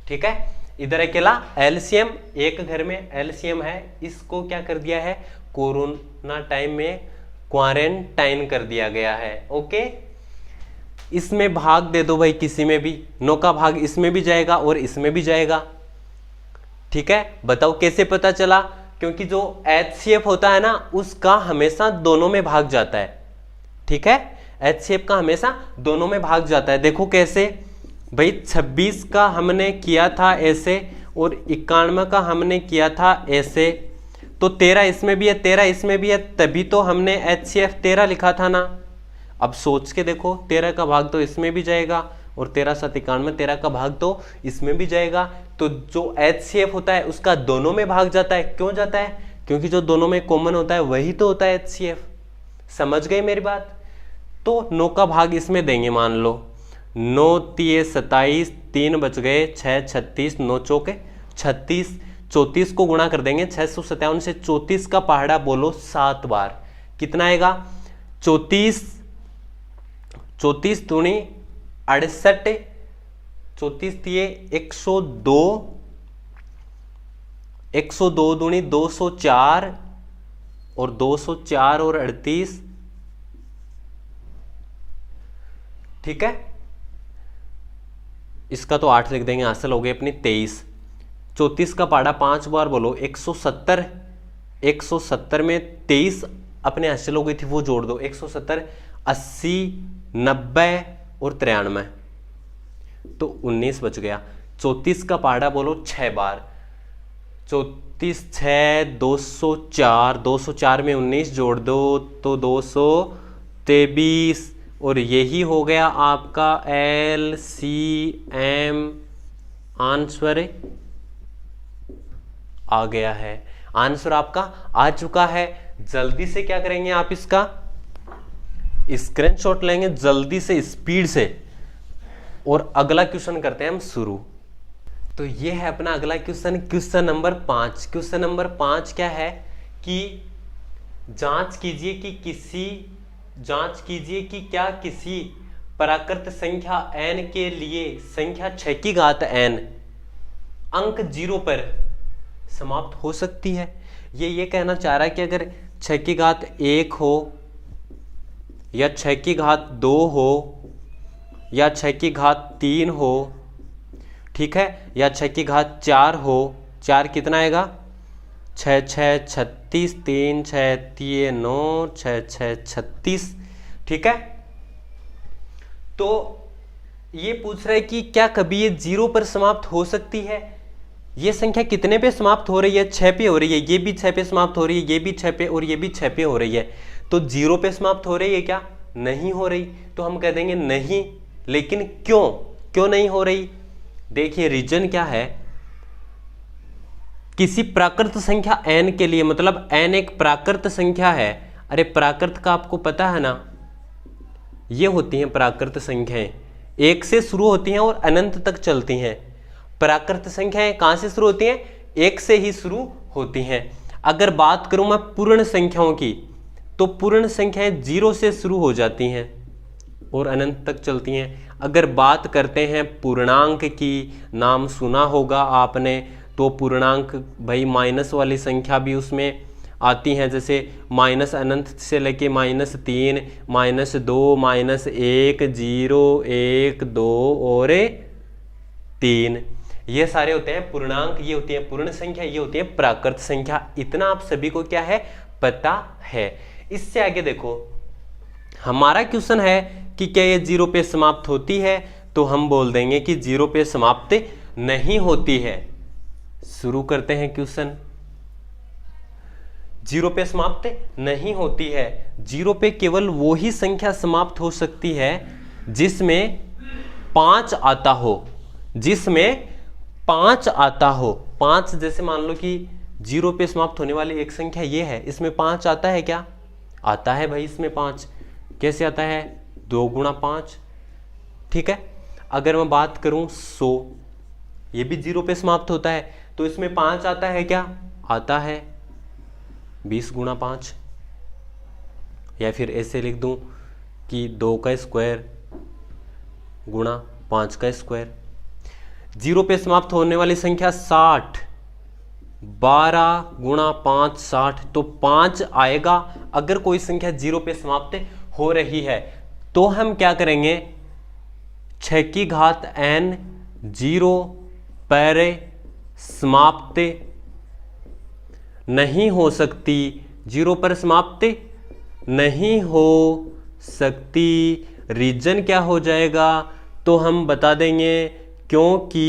ठीक है, इधर अकेला LCM, एक घर में LCM है, इसको क्या कर दिया है? कोरोना टाइम में क्वारंटाइन कर दिया गया है। ओके, इसमें भाग दे दो भाई, किसी में भी 9 का भाग इसमें भी जाएगा और इसमें भी जाएगा। ठीक है, बताओ कैसे पता चला? क्योंकि जो HCF होता है ना, उसका हमेशा दोनों में भाग जाता है। ठीक है, HCF का हमेशा दोनों में भाग जाता है। देखो कैसे भाई, 26 का हमने किया था ऐसे, और 91 का हमने किया था ऐसे, तो 13 इसमें भी है, 13 इसमें भी है, तभी तो हमने HCF 13 लिखा था ना। अब सोच के देखो, 13 का भाग तो इसमें भी जाएगा, और 13 7 91, 13 का भाग तो इसमें भी जाएगा। तो जो HCF होता है उसका दोनों में भाग जाता है। क्यों जाता है? क्योंकि जो दोनों में कॉमन होता है वही तो होता है HCF। समझ गए मेरी बात? तो 9 का भाग इसमें देंगे, मान लो 9 3 27, 3 बच गए, 6 36, 9 चौके 36, 34 को गुणा कर देंगे 657 से। 34 का पहाड़ा बोलो 7 बार, कितना आएगा? 34 दूनी 68, 34 दिए 102, 102 दूनी 204, और 204 और 38। ठीक है, इसका तो 8 लिख देंगे, हासिल हो गए अपनी 23। 34 का पहाड़ा 5 बार बोलो 170, 170 में 23 अपने हासिल हो गई थी, वो जोड़ दो 170, 80, 90 और 93, तो 19 बच गया। 34 का पहाड़ा बोलो 6 बार, 34 6 204, 204 में 19 जोड़ दो तो 223, और यही हो गया आपका LCM। आंसर आ गया है, आंसर आपका आ चुका है। जल्दी से क्या करेंगे आप, इसका स्क्रीनशॉट लेंगे जल्दी से, स्पीड से, और अगला क्वेश्चन करते हैं हम शुरू। तो ये है अपना अगला question, question number 5। Question number 5 क्या है कि जांच कीजिए कि क्या किसी प्राकृत संख्या n के लिए संख्या 6 की घात n अंक 0 पर समाप्त हो सकती है। ये कहना चाह रहा है कि अगर 6 की घात 1 हो या 6 की घात 2 हो या 6 की घात 3 हो, ठीक है, या 6 की घात 4 हो। 4 कितना आएगा? 6 6 36, 3 6 3 9, 6 6 36, ठीक है। तो ये पूछ रहा है कि क्या कभी ये 0 पर समाप्त हो सकती है। ये संख्या कितने पे समाप्त हो रही है? 6 पे हो रही है, ये भी 6 पे समाप्त हो रही है, ये भी 6 पे और ये भी 6 पे हो रही है। तो 0 पे समाप्त हो रही है क्या? नहीं हो रही। तो हम कह देंगे नहीं। लेकिन क्यों नहीं हो रही? देखिए रीजन क्या है। किसी प्राकृत संख्या n के लिए, मतलब n एक प्राकृत संख्या है। अरे प्राकृत का आपको पता है ना, ये होती हैं प्राकृत संख्याएं, 1 से शुरू होती हैं और अनंत तक चलती हैं। प्राकृत संख्याएं कहां से शुरू होती हैं? 1 से ही शुरू होती हैं। अगर बात करूं मैं पूर्ण संख्याओं की, तो पूर्ण संख्याएं 0 से शुरू हो जाती हैं और अनंत तक चलती हैं। अगर बात करते हैं पूर्णांक की, नाम सुना होगा आपने, तो पूर्णांक भाई माइनस वाली संख्या भी उसमें आती हैं, जैसे माइनस अनंत से लेके -3, -2, -1, 0, 1, 2 और 3, ये सारे होते हैं पूर्णांक। ये होती है पूर्ण संख्या, ये होती है प्राकृत संख्या। इतना आप सभी को क्या है? पता है। इससे आगे देखो, हमारा क्वेश्चन है कि क्या ये 0 पे समाप्त होती है, तो हम बोल देंगे कि 0 पे समाप्त नहीं होती है। शुरू करते हैं क्वेश्चन। 0 पे समाप्त नहीं होती है। 0 पे केवल वो ही संख्या समाप्त हो सकती है जिसमें 5 आता हो, जिसमें 5 आता हो। 5 जैसे मान लो कि 0 पे समाप्त होने वाली एक संख्या ये है, इसमें 5 आता है क्या? आता है भाई, इसमें 5 कैसे आता है? 2 गुणा 5, ठीक है। अगर मैं बात करूं 100, ये भी 0 पे समाप्त होता है, तो इसमें 5 आता है क्या? आता है, 20 गुणा 5। या फिर ऐसे लिख दूं कि 2 का स्क्वायर गुणा 5 का स्क्वायर। 0 पे समाप्त होने वाली संख्या 60, 12 गुणा 5 60, तो 5 आएगा। अगर कोई संख्या 0 पे समाप्त हो रही है तो हम क्या करेंगे? 6 की घात n 0 पर समाप्त नहीं हो सकती। 0 पर समाप्त नहीं हो सकती। रीजन क्या हो जाएगा? तो हम बता देंगे क्योंकि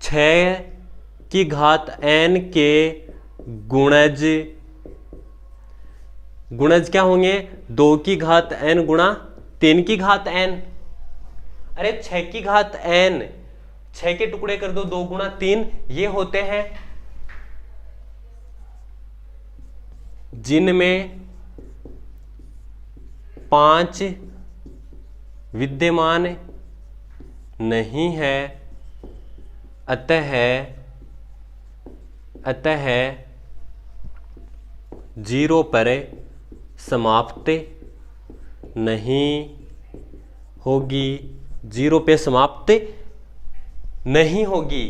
6 की घात n के गुणज क्या होंगे? 2 की घात n गुणा 3 की घात n। अरे 6 की घात n, 6 के टुकड़े कर दो, 2 गुणा 3, ये होते हैं जिनमें 5 विद्यमान नहीं है। अतः 0 पर समाप्त नहीं होगी। 0 पे समाप्त नहीं होगी।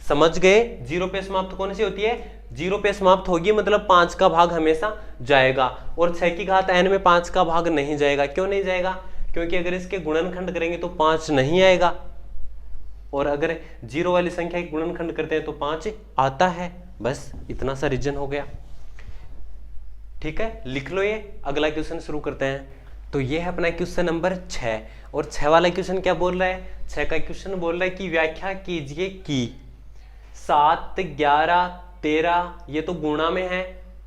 समझ गए? 0 पे समाप्त कौन सी होती है? 0 पे समाप्त होगी मतलब 5 का भाग हमेशा जाएगा, और 6 की घात n में 5 का भाग नहीं जाएगा। क्यों नहीं जाएगा? क्योंकि अगर इसके गुणनखंड करेंगे तो 5 नहीं आएगा, और अगर 0 वाली संख्या के गुणनखंड करते हैं तो 5 आता है। बस इतना सा रीजन हो गया, ठीक है। लिख लो ये। अगला क्वेश्चन शुरू करते हैं। तो ये है अपना क्वेश्चन नंबर 6, और 6 वाला क्वेश्चन क्या बोल रहा है? 6 का क्वेश्चन बोल रहा है कि व्याख्या कीजिए कि 7 11 13, ये तो गुणा में है,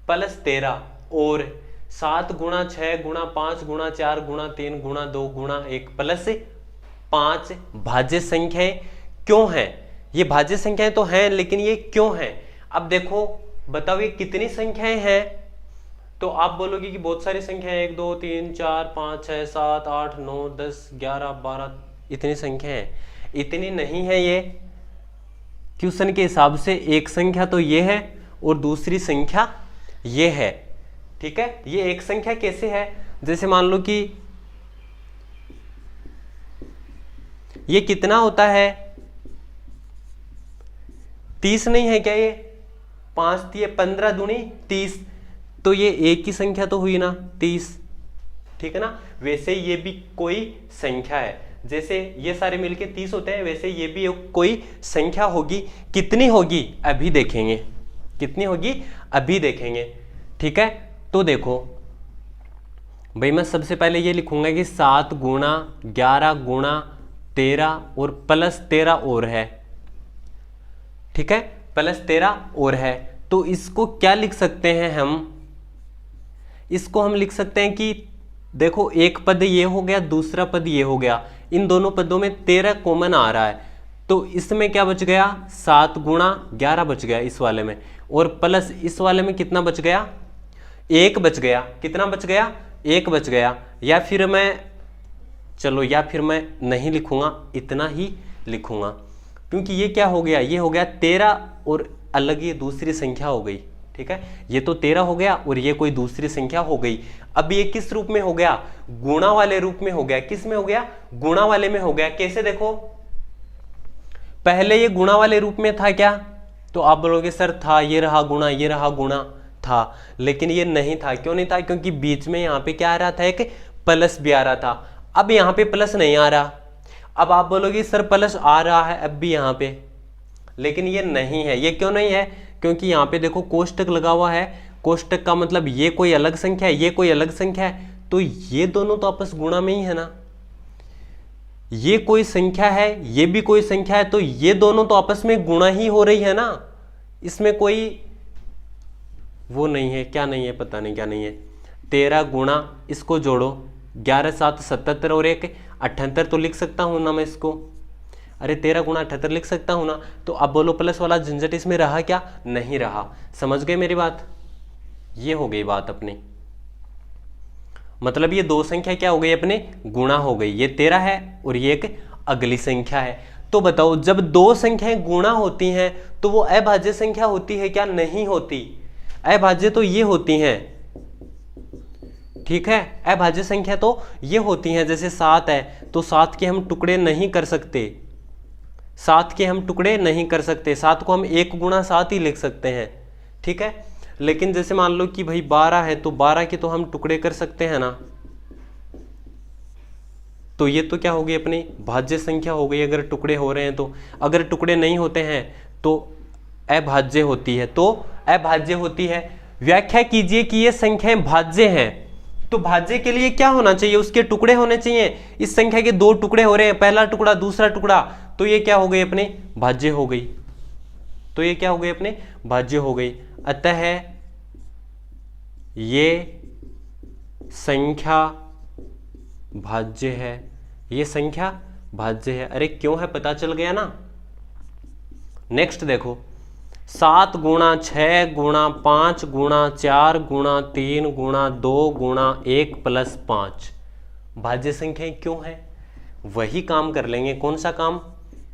प्लस 13, और 7 गुणा 6 गुणा 5 गुणा 4 गुणा 3 गुणा 2 गुणा 1 प्लस 5 भाज्य संख्याएं क्यों हैं? ये भाज्य संख्याएं तो हैं, लेकिन ये क्यों हैं? अब देखो, बताओ ये कितनी संख्याएं हैं? तो आप बोलोगे कि बहुत सारी संख्याएं, 1 2 3 4 5 6 7 8 9 10 11 12, इतनी संख्याएं हैं। इतनी नहीं है ये, क्वेश्चन के हिसाब से एक संख्या तो ये है और दूसरी संख्या ये है, ठीक है। ये एक संख्या कैसे है, जैसे मान लो कि ये कितना होता है, 30 नहीं है क्या, ये 5 दिए 15 दूनी 30, तो ये एक ही संख्या तो हुई ना 30, ठीक है ना। वैसे ये भी कोई संख्या है, जैसे ये सारे मिलके 30 होते हैं, वैसे ये भी कोई संख्या होगी। कितनी होगी अभी देखेंगे, कितनी होगी अभी देखेंगे, ठीक है। तो देखो भाई, मैं सबसे पहले ये लिखूंगा कि 7 गुणा 11 गुणा 13 और प्लस 13 और है, ठीक है, प्लस 13 और है। तो इसको क्या लिख सकते हैं हम, इसको हम लिख सकते हैं कि देखो एक पद ये हो गया, दूसरा पद ये हो गया, इन दोनों पदों में 13 कॉमन आ रहा है, तो इसमें क्या बच गया, 7 गुणा 11 बच गया इस वाले में, और प्लस इस वाले में कितना बच गया, 1 बच गया। कितना बच गया, 1 बच गया। या फिर मैं नहीं लिखूंगा, इतना ही लिखूंगा, क्योंकि ये क्या हो गया, ये हो गया 13 और अलग ये दूसरी संख्या हो गई, ठीक है। ये तो 13 हो गया और ये कोई दूसरी संख्या हो गई। अब ये किस रूप में हो गया, गुणा वाले रूप में हो गया। किस में हो गया, गुणा वाले में हो गया। कैसे, देखो पहले ये गुणा वाले रूप में था क्या, तो आप बोलोगे सर था, ये रहा गुणा, ये रहा गुणा था, लेकिन ये नहीं था। क्यों नहीं था, क्योंकि बीच में यहाँ पे क्या आ रहा था, एक प्लस भी आ रहा था। अब यहाँ पे प्लस नहीं आ रहा। अब आप बोलोगे सर प्लस आ रहा है अब भी यहाँ पे, लेकिन ये नहीं है। ये क्यों नहीं है, क्योंकि यहाँ पे देखो कोष्टक लगा हुआ है। कोष्टक का मतलब ये कोई अलग संख्या है, ये कोई अलग संख्या है, तो ये दोनों तो आपस गुणा में ही है ना। ये कोई संख्या है, ये भी कोई संख्या है, तो ये दोनों तो आपस में गुणा ही हो रही है ना। इसमें कोई वो नहीं है, क्या नहीं है, पता नहीं क्या नहीं है। 13 गुणा, इसको जोड़ो, 11 7 77 और 1 78 तो लिख सकता हूं ना मैं इसको। अरे 13 गुणा 78 लिख सकता हूं ना। तो अब बोलो प्लस वाला झंझट इसमें रहा क्या, नहीं रहा। समझ गए मेरी बात, ये हो गई बात अपनी। मतलब ये दो संख्या क्या हो गई अपने, गुणा हो गई। ये 13 है और ये एक अगली संख्या है। तो बताओ जब दो संख्याएं गुणा होती हैं तो वो अभाज्य संख्या होती है क्या, नहीं होती। अभाज्य तो ये होती हैं, ठीक है, अभाज्य संख्या तो ये होती हैं। जैसे 7 है तो 7 के हम टुकड़े नहीं कर सकते, 7 के हम टुकड़े नहीं कर सकते। 7 को हम 1 गुणा 7 ही लिख सकते हैं, ठीक है। लेकिन जैसे मान लो कि भाई 12 है तो 12 के तो हम टुकड़े कर सकते हैं ना। तो ये तो क्या हो गई अपनी भाज्य संख्या हो गई अगर टुकड़े हो रहे हैं तो। अगर टुकड़े नहीं होते हैं तो अभाज्य होती है, तो अभाज्य होती है। व्याख्या कीजिए कि ये संख्याएं भाज्य हैं। तो भाज्य के लिए क्या होना चाहिए, उसके टुकड़े होने चाहिए। इस संख्या के 2 टुकड़े हो रहे हैं, पहला टुकड़ा दूसरा टुकड़ा, तो ये क्या हो गई अपने भाज्य हो गई। तो ये क्या हो गई अपने भाज्य हो गई। अतः ये संख्या भाज्य है, ये संख्या भाज्य है। अरे क्यों है पता चल गया ना। नेक्स्ट देखो 7 गुणा 6 गुणा 5 गुणा 4 गुणा 3 गुणा 2 गुणा 1 प्लस 5 भाज्य संख्याएं क्यों है। वही काम कर लेंगे, कौन सा काम,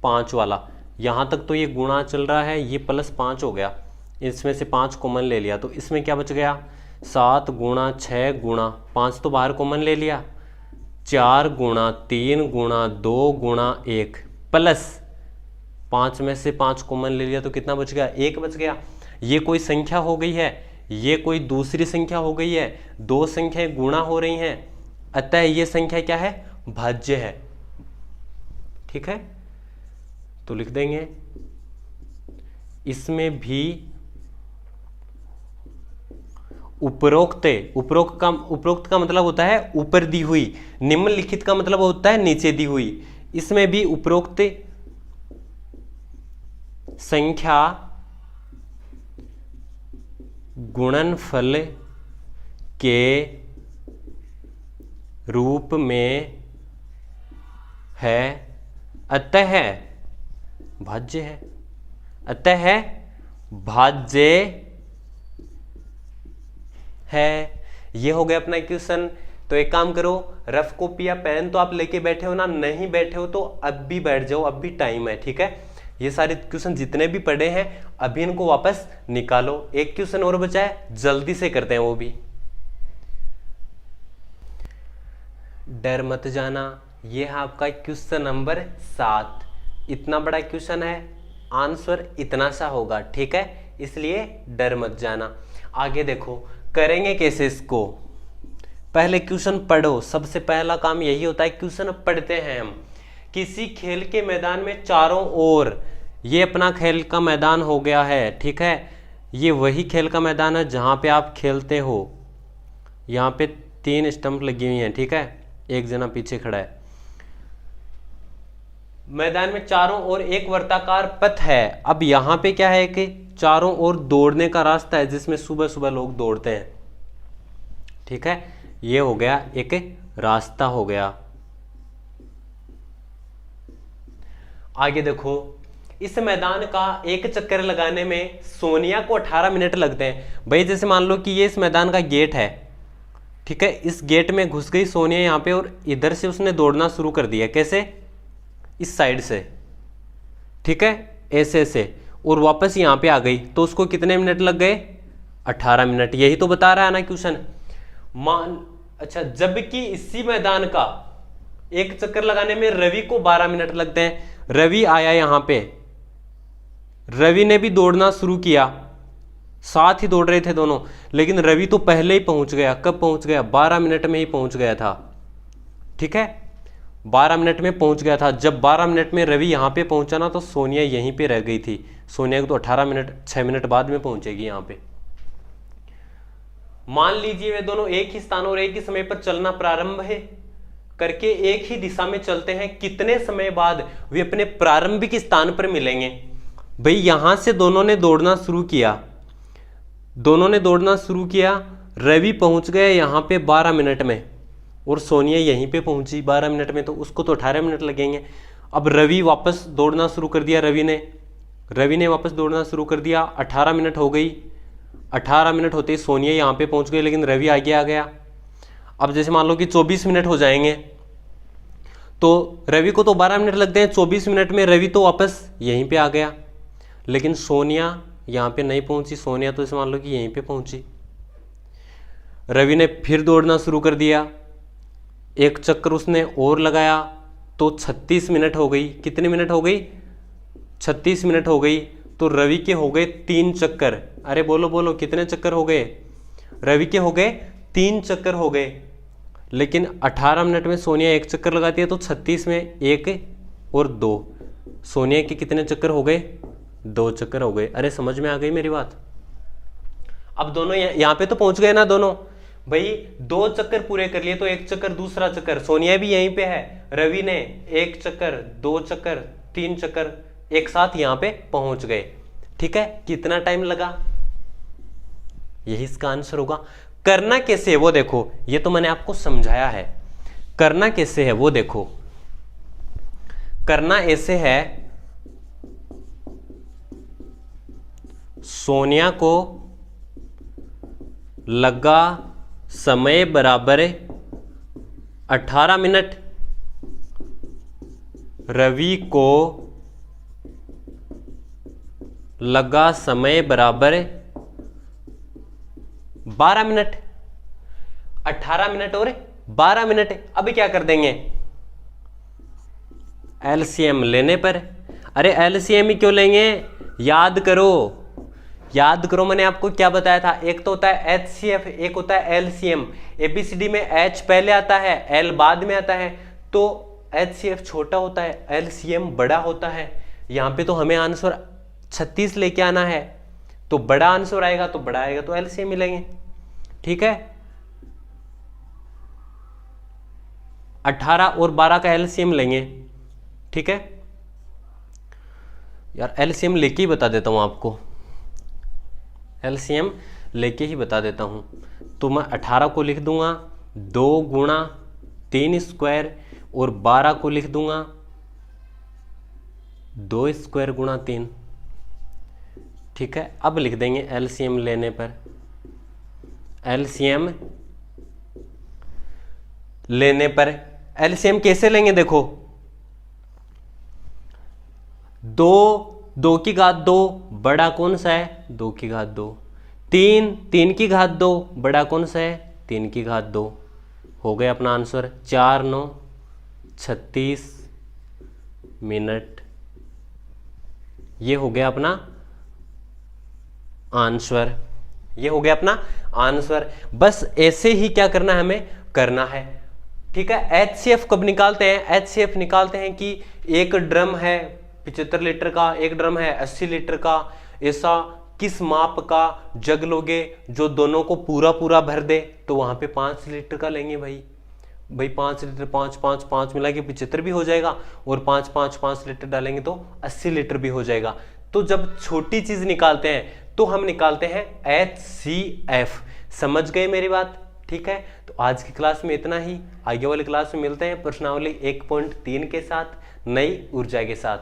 5 वाला। यहां तक तो ये गुणा चल रहा है, ये प्लस 5 हो गया, इसमें से 5 कॉमन ले लिया तो इसमें क्या बच गया, 7 गुणा 6 गुणा 5 तो बाहर कॉमन ले लिया, 4 गुणा 3 गुणा 2 गुणा 1 प्लस 5 में से 5 कॉमन ले लिया तो कितना बच गया, 1 बच गया। ये कोई संख्या हो गई है, ये कोई दूसरी संख्या हो गई है, दो संख्याएं गुणा हो रही हैं, अतः ये संख्या क्या है, भाज्य है। ठीक है, तो लिख देंगे इसमें भी उपरोक्त का मतलब होता है ऊपर दी हुई, निम्नलिखित का मतलब होता है नीचे दी हुई। इसमें भी उपरोक्त संख्या गुणनफल के रूप में है, अतः भाज्य है, अतः भाज्य है। ये हो गया अपना क्वेश्चन। तो एक काम करो, रफ कॉपी या पेन तो आप लेके बैठे हो ना, नहीं बैठे हो तो अब भी बैठ जाओ, अब भी टाइम है। ठीक है, ये सारे क्वेश्चन जितने भी पढ़े हैं अभी इनको वापस निकालो। एक क्वेश्चन और बचा है, जल्दी से करते हैं वो भी। डर मत जाना, ये है आपका क्वेश्चन नंबर 7। इतना बड़ा क्वेश्चन है, आंसर इतना सा होगा, ठीक है, इसलिए डर मत जाना। आगे देखो करेंगे कैसे इसको। पहले क्वेश्चन पढ़ो, सबसे पहला काम यही होता है, क्वेश्चन पढ़ते हैं हम। किसी खेल के मैदान में चारों ओर, ये अपना खेल का मैदान हो गया है, ठीक है, ये वही खेल का मैदान है जहां पे आप खेलते हो। यहाँ पे 3 स्टंप लगी हुई हैं, ठीक है, एक जना पीछे खड़ा है। मैदान में चारों ओर एक वर्ताकार पथ है। अब यहां पे क्या है कि चारों ओर दौड़ने का रास्ता है जिसमें सुबह सुबह लोग दौड़ते हैं, ठीक है, ये हो गया एक रास्ता हो गया। आगे देखो, इस मैदान का एक चक्कर लगाने में सोनिया को 18 मिनट लगते हैं। भाई जैसे मान लो कि ये इस मैदान का गेट है, ठीक है, इस गेट में घुस गई सोनिया यहाँ पे और इधर से उसने दौड़ना शुरू कर दिया। कैसे? इस साइड से, ठीक है, ऐसे ऐसे, और वापस यहाँ पे आ गई तो उसको कितने मिनट लग गए? 18 मिनट। यही तो बता रहा है ना क्वेश्चन। अच्छा, जबकि इसी मैदान का एक चक्कर लगाने में रवि को 12 मिनट लगते हैं। रवि आया यहां पे, रवि ने भी दौड़ना शुरू किया, साथ ही दौड़ रहे थे दोनों, लेकिन रवि तो पहले ही पहुंच गया। कब पहुंच गया? 12 मिनट में ही पहुंच गया था, ठीक है, 12 मिनट में पहुंच गया था। जब 12 मिनट में रवि यहां पे पहुंचा ना, तो सोनिया यहीं पे रह गई थी। सोनिया को तो 18 मिनट 6 मिनट बाद में पहुंचेगी यहां पे। मान लीजिए वे दोनों एक ही स्थान और एक ही समय पर चलना प्रारंभ है करके एक ही दिशा में चलते हैं। कितने समय बाद वे अपने प्रारंभिक स्थान पर मिलेंगे? भाई यहां से दोनों ने दौड़ना शुरू किया, दोनों ने दौड़ना शुरू किया, रवि पहुंच गए यहां पे 12 मिनट में और सोनिया यहीं पे पहुंची 12 मिनट में, तो उसको तो 18 मिनट लगेंगे। अब रवि वापस दौड़ना शुरू कर दिया, रवि ने वापस दौड़ना शुरू कर दिया, 18 मिनट हो गई। 18 मिनट होते ही सोनिया यहाँ पे पहुंच गई, लेकिन रवि आगे आ गया। अब जैसे मान लो कि 24 मिनट हो जाएंगे, तो रवि को तो 12 मिनट लगते हैं, 24 मिनट में रवि तो वापस यहीं पे आ गया, लेकिन सोनिया यहाँ पे नहीं पहुंची। सोनिया तो जैसे मान लो कि यहीं पे पहुंची। रवि ने फिर दौड़ना शुरू कर दिया, एक चक्कर उसने और लगाया, तो 36 मिनट हो गई। कितने मिनट हो गई? 36 मिनट हो गई। तो रवि के हो गए 3 चक्कर। अरे बोलो बोलो, कितने चक्कर हो गए? रवि के हो गए 3 चक्कर हो गए। लेकिन 18 मिनट में सोनिया एक चक्कर लगाती है, तो 36 में 1 और 2, सोनिया के कितने चक्कर हो गए? 2 चक्कर हो गए। अरे समझ में आ गई मेरी बात? अब दोनों यहाँ पे तो पहुंच गए ना दोनों। भाई 2 चक्कर पूरे कर लिए, तो एक चक्कर दूसरा चक्कर, सोनिया भी यहीं पे है, रवि ने 1 चक्कर 2 चक्कर 3 चक्कर एक साथ यहां पे पहुंच गए, ठीक है। कितना टाइम लगा? यही इसका आंसर होगा। करना कैसे है वो देखो, ये तो मैंने आपको समझाया है। करना कैसे है वो देखो। करना ऐसे है, सोनिया को लगा समय बराबर 18 मिनट, रवि को लगा समय बराबर 12 मिनट। 18 मिनट और 12 मिनट। अभी क्या कर देंगे? एलसीएम लेने पर। अरे एलसीएम ही क्यों लेंगे? याद करो, याद करो, मैंने आपको क्या बताया था। एक तो होता है एचसीएफ, एक होता है एलसीएम। एबीसीडी में एच पहले आता है, एल बाद में आता है, तो एचसीएफ छोटा होता है, एलसीएम बड़ा होता है। यहां पे तो हमें आंसर 36 लेके आना है, तो बड़ा आंसर आएगा, तो बड़ा आएगा तो एलसीएम मिलेंगे, ठीक है। 18 और 12 का एलसीएम लेंगे, ठीक है। यार एलसीएम लेके ही बता देता हूं आपको, एलसीएम लेके ही बता देता हूं। तो मैं 18 को लिख दूंगा 2 गुणा 3 स्क्वायर और 12 को लिख दूंगा 2 स्क्वायर गुणा 3, ठीक है। अब लिख देंगे एलसीएम लेने पर। एलसीएम लेने पर एलसीएम कैसे लेंगे देखो, 2 की घात 2 बड़ा कौन सा है? 2 की घात 2। 3 की घात 2 बड़ा कौन सा है? 3 की घात 2। हो गया अपना आंसर। 4 9 36 मिनट। ये हो गया अपना आंसर। ये हो गया अपना आंसर। बस ऐसे ही क्या करना है हमें करना है। ठीक है। HCF कब निकालते हैं? HCF निकालते हैं कि एक ड्रम है 75 लीटर का, एक ड्रम है 80 लीटर का। ऐसा किस माप का जग लोगे जो दोनों को पूरा पूरा भर दे? तो वहां पे 5 लीटर का लेंगे भाई। 5 लीटर 5 मिला के 75 भी हो जाएगा, और 5 लीटर डालेंगे तो 80 लीटर भी हो जाएगा। तो जब छोटी चीज निकालते हैं तो हम निकालते हैं HCF। समझ गए मेरी बात? ठीक है। तो आज की क्लास में इतना ही। आगे वाली क्लास में मिलते हैं प्रश्नावली 1.3 के साथ, नई ऊर्जा के साथ।